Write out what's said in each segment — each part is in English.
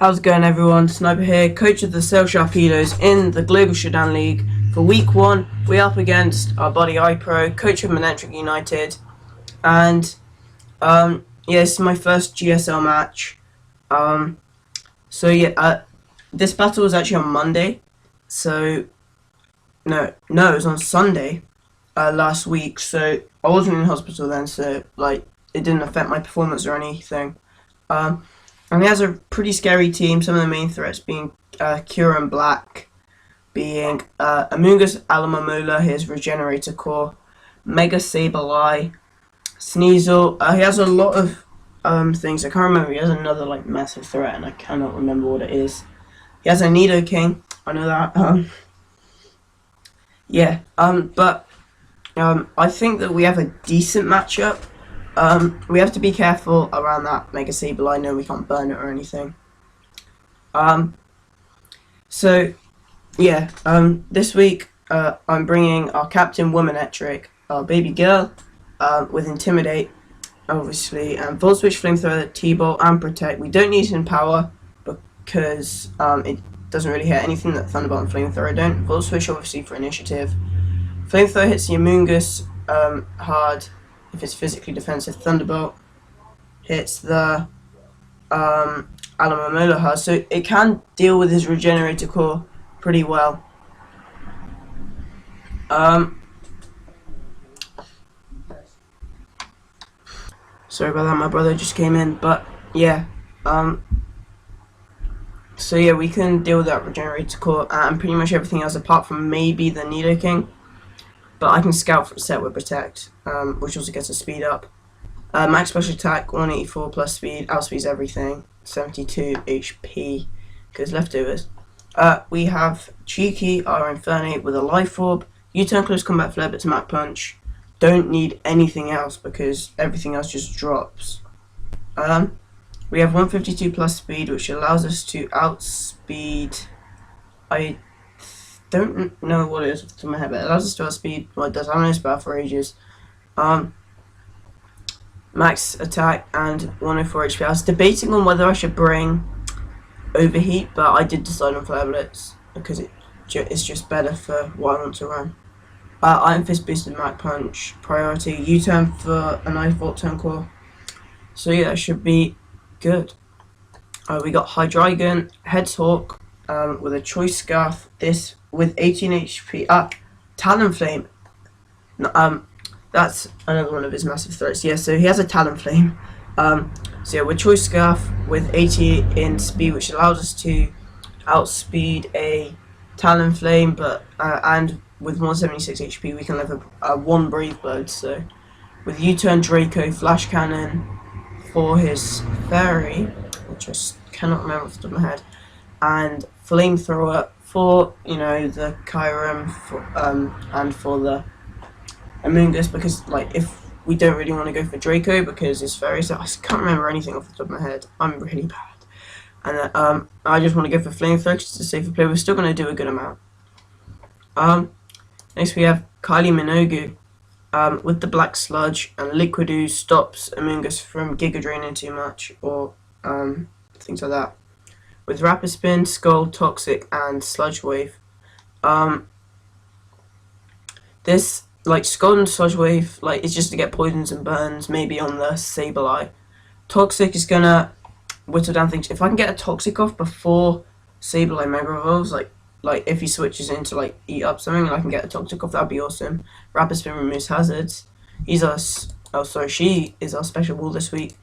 How's it going, everyone? Sniper here, coach of the Sharpedos in the Global Showdown League. For week 1, we're up against our buddy iPro, coach of Manectric United. And, yeah, this is my first GSL match. This battle was actually on Monday. So, no, it was on Sunday last week. So, I wasn't in hospital then, so, it didn't affect my performance or anything. And he has a pretty scary team, some of the main threats being Coah and Black, being Amoonguss Alamamola, his Regenerator Coah, Mega Sableye, Sneasel. He has a lot of things. I can't remember. He has another massive threat, and I cannot remember what it is. He has a Nidoking. I know that. I think that we have a decent matchup. We have to be careful around that Mega Sableye. I know we can't burn it or anything. This week I'm bringing our captain Manectric, our baby girl, with Intimidate, obviously, and Volt Switch, Flamethrower, T-Bolt, and Protect. We don't need it in power because it doesn't really hit anything that Thunderbolt and Flamethrower don't. Volt Switch, obviously, for initiative. Flamethrower hits the Amoonguss hard if it's physically defensive. Thunderbolt hits the Alamamola hard, so it can deal with his Regenerator Coah pretty well. Sorry about that, my brother just came in, but yeah. We can deal with that Regenerator Coah and pretty much everything else apart from maybe the Nidoking. But I can scout for set with Protect, which also gets a speed up. Max special attack, 184 plus speed, outspeeds everything, 72 HP, because leftovers. We have Cheeky, our Infernape with a Life Orb, U-turn close combat flare, but to Mach Punch. Don't need anything else because everything else just drops. We have 152 plus speed, which allows us to outspeed. I don't know what it is off the top of my head, but it allows us to outspeed. Well, it does. I haven't used battle for ages. Max attack and 104 HP. I was debating on whether I should bring Overheat, but I did decide on Flare Blitz because it's just better for what I want to run. Iron Fist boosted Mach Punch, priority, U-turn for a Knife Volt turn Coah. So yeah, that should be good. We got Hydreigon, Hedgehog with a Choice Scarf, this with 18 HP. Talonflame. That's another one of his massive threats. Yeah, so he has a Talonflame. With Choice Scarf with 80 in speed, which allows us to outspeed a Talonflame, but and with 176 HP, we can have a 1 Brave Bird. So with U-turn Draco, Flash Cannon for his Fairy, which I cannot remember off the top of my head, and Flamethrower for the Kyurem and for the Amoonguss, because if we don't really want to go for Draco because his Fairy, so I can't remember anything off the top of my head. I'm really bad, and I just want to go for Flamethrower because it's a safer play. We're still going to do a good amount. Next we have Kylie Minogue with the Black Sludge, and Liquid Ooze stops Amoonguss from Giga Draining too much or things like that. With Rapid Spin, Skull, Toxic, and Sludge Wave. This Skull and Sludge Wave is just to get poisons and burns, maybe on the Sableye. Toxic is gonna whittle down things. If I can get a Toxic off before Sableye Mega Evolves, if he switches into Eat Up something and I can get a Toxic off, that'd be awesome. Rapid Spin removes hazards. She is our special wall this week.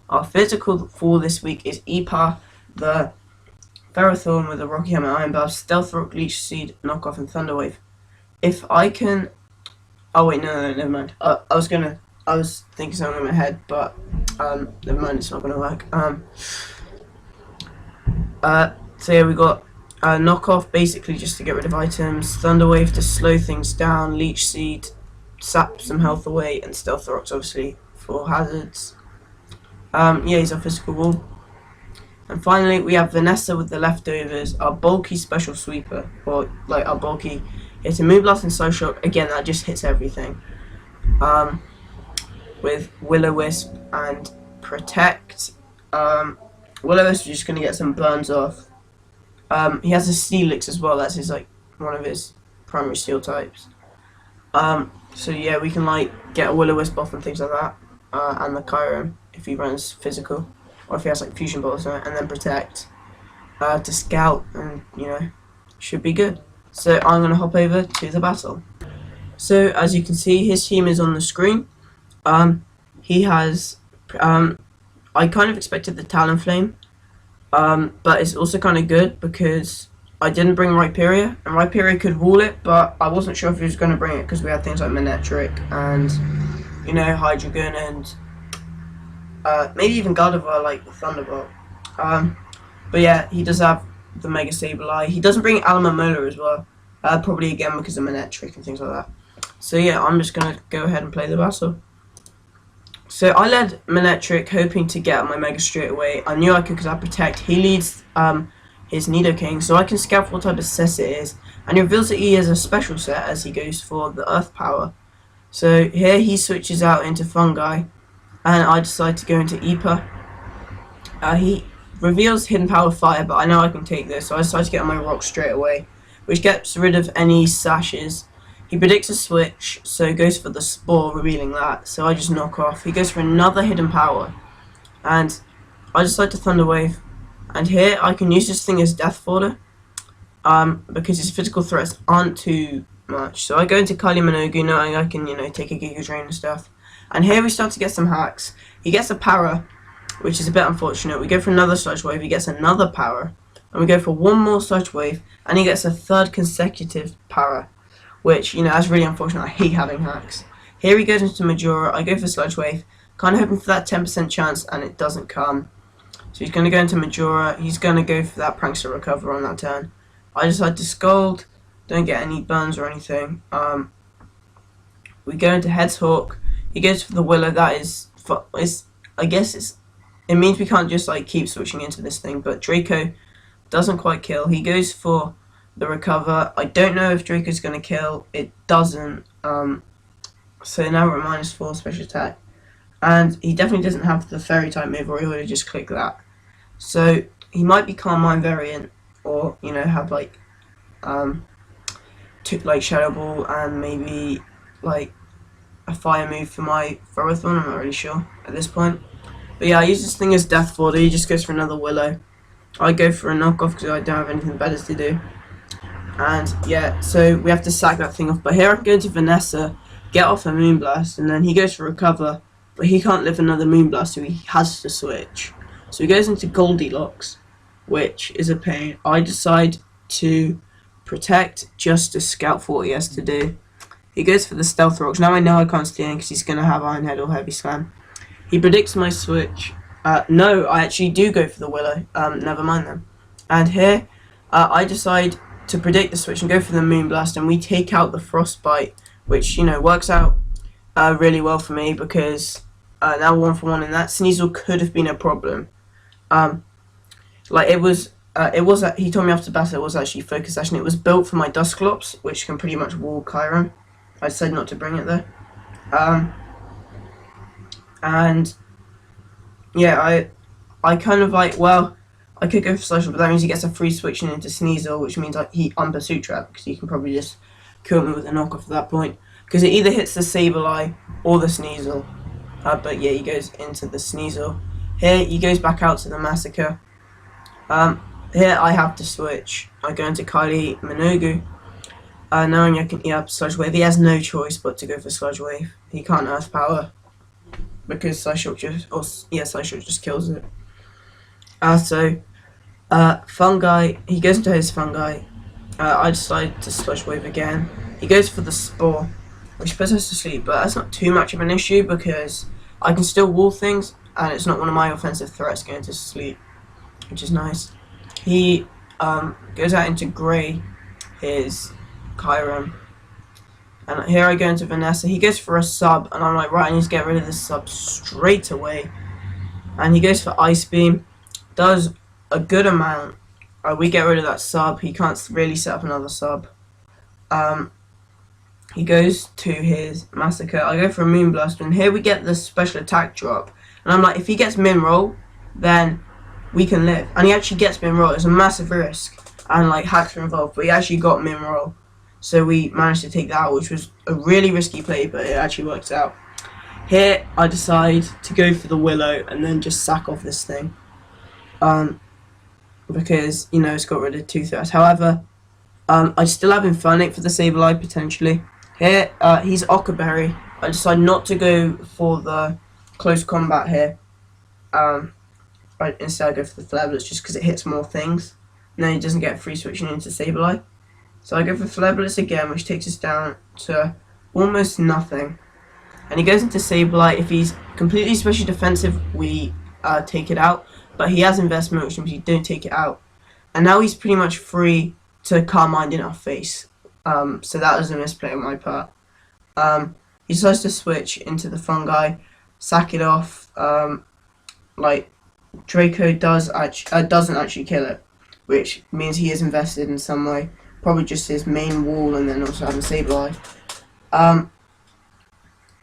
Our physical fall this week is Epa, the Ferrothorn with a Rocky Hammer, Iron Barb, Stealth Rock, Leech Seed, Knockoff, and Thunder Wave. If I can... Oh wait, no, never mind. I was thinking something in my head, but never mind, it's not gonna work. We got Knockoff, basically just to get rid of items, Thunder Wave to slow things down, Leech Seed, sap some health away, and Stealth Rocks obviously for hazards. He's our physical wall. And finally, we have Vanessa with the leftovers, our bulky special sweeper, or our bulky. It's a Moonblast and Soul Shock. Again, that just hits everything. With Will-O-Wisp and Protect. Will-O-Wisp is just going to get some burns off. He has a Steelix as well. That's his like one of his primary steel types. So yeah, we can like get a Will-O-Wisp off and things like that, and the Kyurem if he runs physical, or if he has like Fusion Bolt or something, and then protect to scout, and you know, should be good. So I'm gonna hop over to the battle. So as you can see, his team is on the screen. He has I kind of expected the Talonflame, but it's also kind of good because I didn't bring Rhyperior, and Rhyperior could wall it, but I wasn't sure if he was going to bring it because we had things like Manectric and, you know, Hydreigon and maybe even Gardevoir, like the Thunderbolt. But yeah, he does have the Mega Sableye. He doesn't bring Alomomola as well, probably again because of Manectric and things like that. So yeah, I'm just going to go ahead and play the battle. So I led Manectric, hoping to get my Mega straight away. I knew I could because I protect. He leads his Nidoking, so I can scout what type of set it is, and he reveals that he is a special set as he goes for the Earth Power. So here he switches out into Fungi, and I decide to go into Ipa. He reveals Hidden Power Fire, but I know I can take this, so I decide to get on my Rock straight away, which gets rid of any sashes. He predicts a switch, so he goes for the Spore, revealing that, so I just knock off. He goes for another Hidden Power, and I decide to Thunder Wave. And here I can use this thing as Death Fodder, because his physical threats aren't too much. So I go into Kylie Minogue, knowing I can, you know, take a Giga Drain and stuff. And here we start to get some hacks. He gets a Para, which is a bit unfortunate. We go for another Sludge Wave, he gets another Para, and we go for one more Sludge Wave, and he gets a third consecutive Para, which, you know, that's really unfortunate. I hate having hacks. Here he goes into Majora, I go for Sludge Wave, kind of hoping for that 10% chance, and it doesn't come. So he's going to go into Majora, he's going to go for that Prankster Recover on that turn. I decide to Scold, don't get any burns or anything. We go into Hedgehog, he goes for the Willow. That is, I guess it means we can't just like keep switching into this thing, but Draco doesn't quite kill. He goes for the Recover. I don't know if Draco's going to kill, it doesn't. So now we're at -4 special attack. And he definitely doesn't have the Fairy type move, or he would have just clicked that. So he might be Calm Mind variant, or you know, have like like Shadow Ball and maybe like a Fire move for my Ferrothorn. I'm not really sure at this point. But yeah, I use this thing as Death Fodder. He just goes for another Willow. I go for a knockoff because I don't have anything better to do. And yeah, so we have to sack that thing off. But here I can go into Vanessa, get off a Moonblast, and then he goes for Recover. But he can't live another Moonblast, so he has to switch. So he goes into Goldilocks, which is a pain. I decide to protect just to scout for what he has to do. He goes for the Stealth Rocks. Now I know I can't steal him because he's going to have Iron Head or Heavy Slam. He predicts my switch. No, I actually do go for the Willow. Never mind then. And here, I decide to predict the switch and go for the Moonblast, and we take out the Frostbite, which, you know, works out really well for me because now 1-for-1 in that. Sneasel could have been a problem. Like it was he told me after battle it was actually Focus Session. It was built for my Dusclops, which can pretty much wall Kyurem. I decided not to bring it though. And yeah, I kind of like, well, I could go for Social, but that means he gets a free switching into Sneasel, which means like I'm Pursuit Trap because he can probably just kill me with a knockoff at that point because it either hits the Sableye or the Sneasel. But yeah, he goes into the Sneasel. Here he goes back out to the Massacre. Here I have to switch. I go into Kylie Minogue. Knowing I can Sludge Wave. He has no choice but to go for Sludge Wave. He can't Earth Power because Psyshock just kills it. Fungi. He goes into his Fungi. I decide to Sludge Wave again. He goes for the Spore, which puts us to sleep, but that's not too much of an issue because I can still wall things, and it's not one of my offensive threats going to sleep, which is nice. He goes out into Grey, his Kyurem, and here I go into Vanessa. He goes for a sub, and I'm like, right, I need to get rid of this sub straight away. And he goes for Ice Beam, does a good amount. We get rid of that sub. He can't really set up another sub. He goes to his Massacre. I go for a Moonblast, and here we get the special attack drop. And I'm like, if he gets Min Roll, then we can live. And he actually gets min roll. It's a massive risk, and like hacks are involved, but he actually got min roll. So we managed to take that out, which was a really risky play, but it actually worked out. Here, I decide to go for the Willow and then just sack off this thing. Because, you know, it's got rid of 2 threats. However, I still have Infernic for the Sableye, potentially. Here, he's Ockerberry. I decide not to go for the close combat here. Instead I go for the Flareblitz just because it hits more things. And then he doesn't get free switching into Sableye. So I go for Flareblitz again, which takes us down to almost nothing. And he goes into Sableye. If he's completely special defensive, we take it out. But he has investment, which means we don't take it out. And now he's pretty much free to Carmine in our face. So that was a misplay on my part. He decides to switch into the Fungi, sack it off. Like Draco doesn't actually kill it, which means he is invested in some way. Probably just his main wall and then also having Sableye.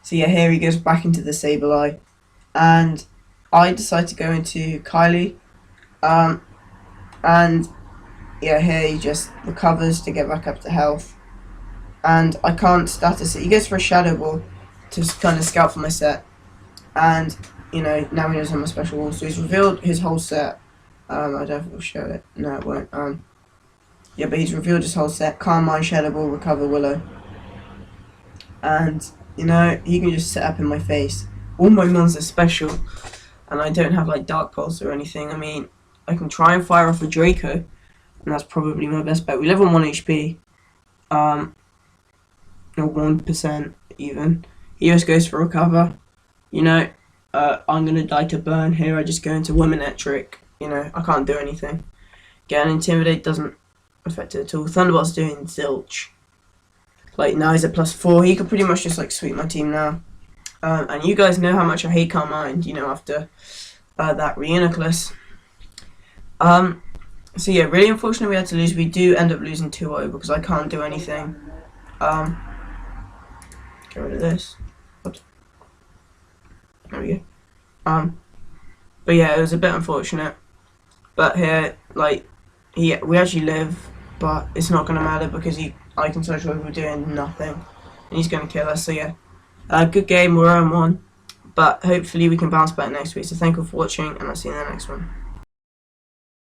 So yeah, here he goes back into the Sableye, and I decide to go into Kylie, and yeah, here he just recovers to get back up to health, and I can't status it. He goes for a Shadow Ball to kind of scout for my set, and you know, now he knows I'm a special wall, so he's revealed his whole set. I don't know if it'll show it. No, it won't. Yeah, but he's revealed his whole set. Carmine, Shadow Ball, Recover, Willow. And, you know, he can just set up in my face. All my mons are special. And I don't have, like, Dark Pulse or anything. I mean, I can try and fire off a Draco. And that's probably my best bet. We live on 1 HP. Or 1% even. He just goes for Recover. You know, I'm going to die to burn here. I just go into Manectric. You know, I can't do anything. Getting Intimidate doesn't affect it at all. Thunderbolt's doing zilch. Like, now he's at +4. He could pretty much just, like, sweep my team now. And you guys know how much I hate Carmine, you know, after that Reuniclus. So, yeah, really unfortunate we had to lose. We do end up losing 2-0 because I can't do anything. Get rid of this. Oops. There we go. But, yeah, it was a bit unfortunate. But here, like, we actually live, but it's not going to matter because I can social over doing nothing, and he's going to kill us. So yeah, good game. We're on 1, but hopefully we can bounce back next week. So thank you for watching, and I'll see you in the next one.